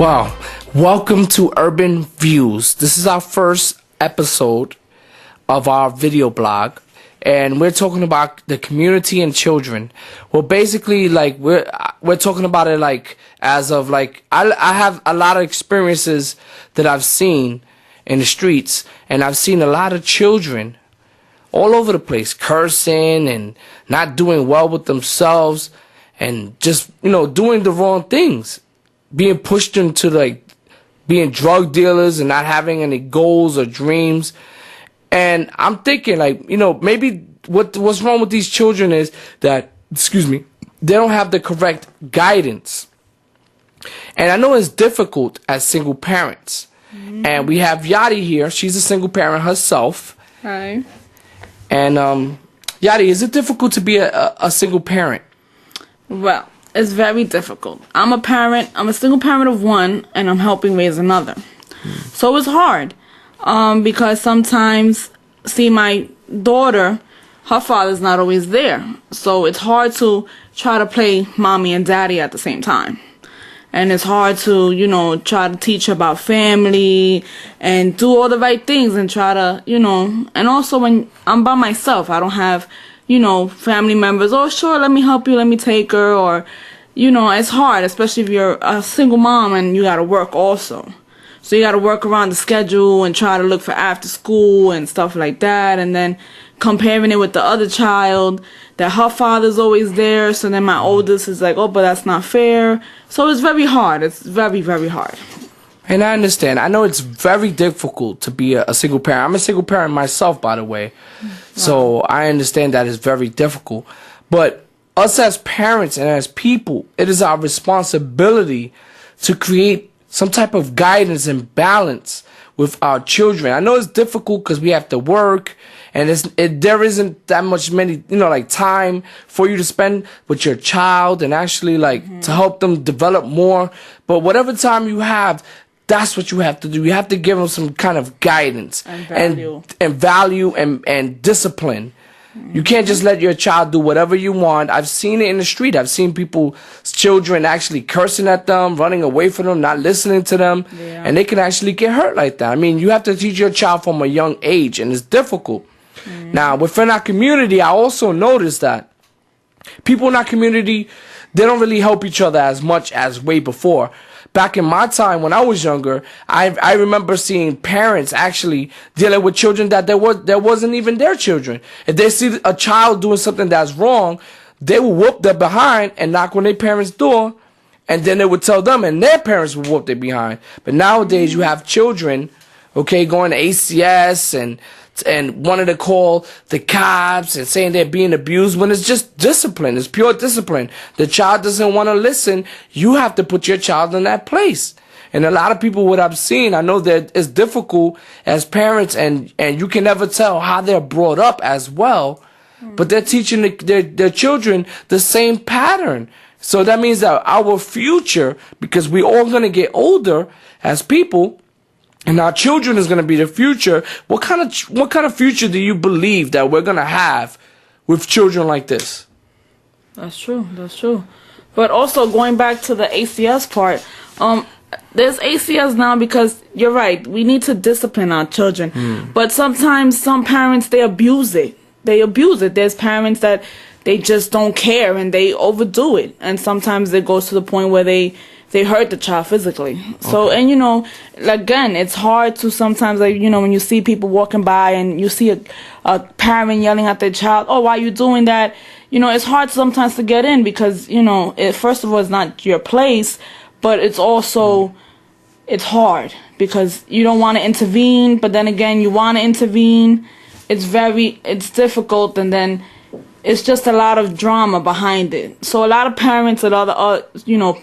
Wow, welcome to Urban Views. This is our first episode of our video blog, and we're talking about the community and children. Well, basically, like we're talking about it like as of like I have a lot of experiences that I've seen in the streets, and I've seen a lot of children all over the place cursing and not doing well with themselves, and just doing the wrong things. Being pushed into like being drug dealers and not having any goals or dreams. And I'm thinking like, maybe what's wrong with these children is that, they don't have the correct guidance. And I know it's difficult as single parents. Mm-hmm. And we have Yadi here. She's a single parent herself. Hi. And Yadi, is it difficult to be a single parent? Well, it's very difficult. I'm a single parent of one, and I'm helping raise another. So it's hard, because sometimes, my daughter, her father's not always there. So it's hard to try to play mommy and daddy at the same time. And it's hard to, try to teach her about family and do all the right things and try to, and also when I'm by myself, I don't have family members, oh, sure, let me help you, let me take her, or, it's hard, especially if you're a single mom and you gotta work also. So you gotta work around the schedule and try to look for after school and stuff like that, and then comparing it with the other child, that her father's always there, so then my oldest is like, oh, but that's not fair. So it's very hard. It's very, very hard. And I understand. I know it's very difficult to be a single parent. I'm a single parent myself, by the way. Wow. So I understand that it's very difficult. But us as parents and as people, it is our responsibility to create some type of guidance and balance with our children. I know it's difficult because we have to work, and there isn't that much time for you to spend with your child and actually to help them develop more. But whatever time you have, that's what you have to do. You have to give them some kind of guidance and value and discipline. You can't just let your child do whatever you want. I've seen it in the street. I've seen children actually cursing at them, running away from them, not listening to them, and they can actually get hurt like that. I mean, you have to teach your child from a young age, and it's difficult. Now, within our community, I also noticed that people in our community, they don't really help each other as much as way before. Back in my time when I was younger, I remember seeing parents actually dealing with children that there wasn't even their children. If they see a child doing something that's wrong, they would whoop their behind and knock on their parents' door, and then they would tell them, and their parents would whoop their behind. But nowadays you have children, going to ACS and wanting to call the cops and saying they're being abused when it's just discipline. It's pure discipline. The child doesn't want to listen. You have to put your child in that place. And a lot of people, what I've seen, I know that it's difficult as parents, and you can never tell how they're brought up as well. But they're teaching their children the same pattern. So that means that our future, because we're all going to get older as people, and our children is going to be the future. What kind of future do you believe that we're going to have with children like this? That's true. That's true. But also going back to the ACS part, there's ACS now because you're right. We need to discipline our children. But sometimes some parents, they abuse it. There's parents that they just don't care and they overdo it. And sometimes it goes to the point where they hurt the child physically. So, okay. And again, it's hard to sometimes, when you see people walking by and you see a parent yelling at their child, oh, why are you doing that? It's hard sometimes to get in because, first of all, it's not your place, but it's also, it's hard because you don't want to intervene, but then again, you want to intervene. It's difficult, and then it's just a lot of drama behind it. So a lot of parents and other,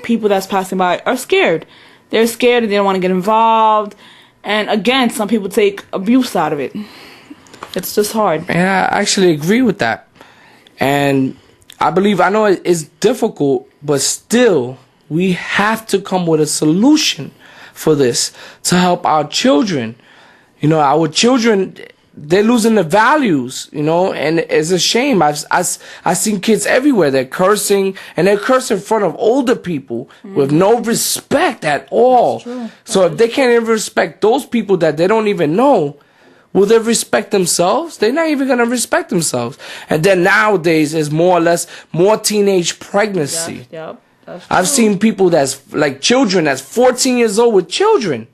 people that's passing by are scared. They're scared and they don't want to get involved. And again, some people take abuse out of it. It's just hard. And I actually agree with that. And I know it's difficult, but still, we have to come with a solution for this to help our children. Our children, they're losing the values, you know, and it's a shame. I've seen kids everywhere. They're cursing, and they're cursing in front of older people with no respect at all. So if they can't even respect those people that they don't even know, will they respect themselves? They're not even going to respect themselves. And then nowadays, it's more or less more teenage pregnancy. Yep. I've seen people that's like children that's 14 years old with children.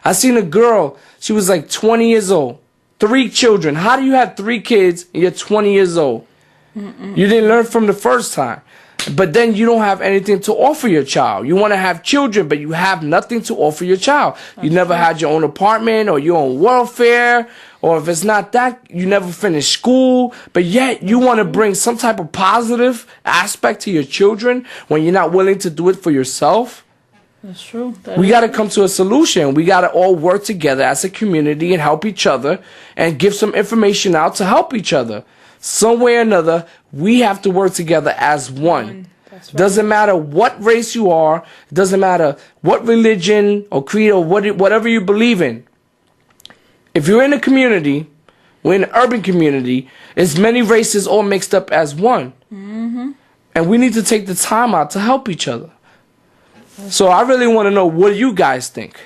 I seen a girl, she was like 20 years old. 3 children. How do you have 3 kids and you're 20 years old? You didn't learn from the first time. But then you don't have anything to offer your child. You want to have children, but you have nothing to offer your child. You never had your own apartment or your own welfare. Or if it's not that, you never finished school. But yet you want to bring some type of positive aspect to your children when you're not willing to do it for yourself. That's true. We got to come to a solution. We got to all work together as a community and help each other and give some information out to help each other. Some way or another, we have to work together as one. That's right. Doesn't matter what race you are. Doesn't matter what religion or creed or whatever you believe in. If you're in a community, we're in an urban community, it's many races all mixed up as one. And we need to take the time out to help each other. So I really want to know, what do you guys think?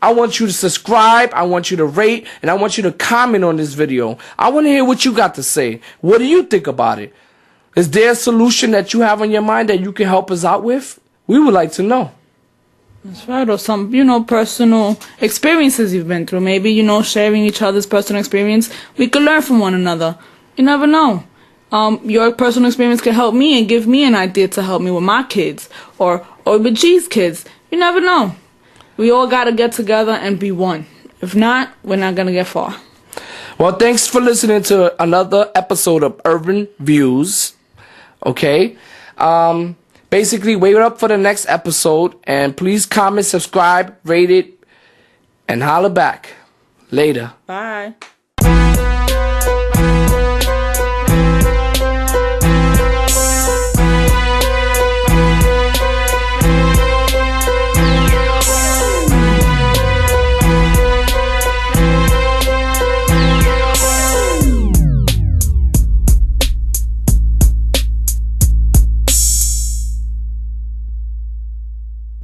I want you to subscribe, I want you to rate, and I want you to comment on this video. I want to hear what you got to say. What do you think about it? Is there a solution that you have on your mind that you can help us out with? We would like to know. That's right. Or some, personal experiences you've been through. Maybe, sharing each other's personal experience. We could learn from one another. You never know. Your personal experience can help me and give me an idea to help me with my kids. Or with G's kids. You never know. We all got to get together and be one. If not, we're not going to get far. Well, thanks for listening to another episode of Urban Views. Okay? Basically, wait up for the next episode. And please comment, subscribe, rate it, and holler back. Later. Bye.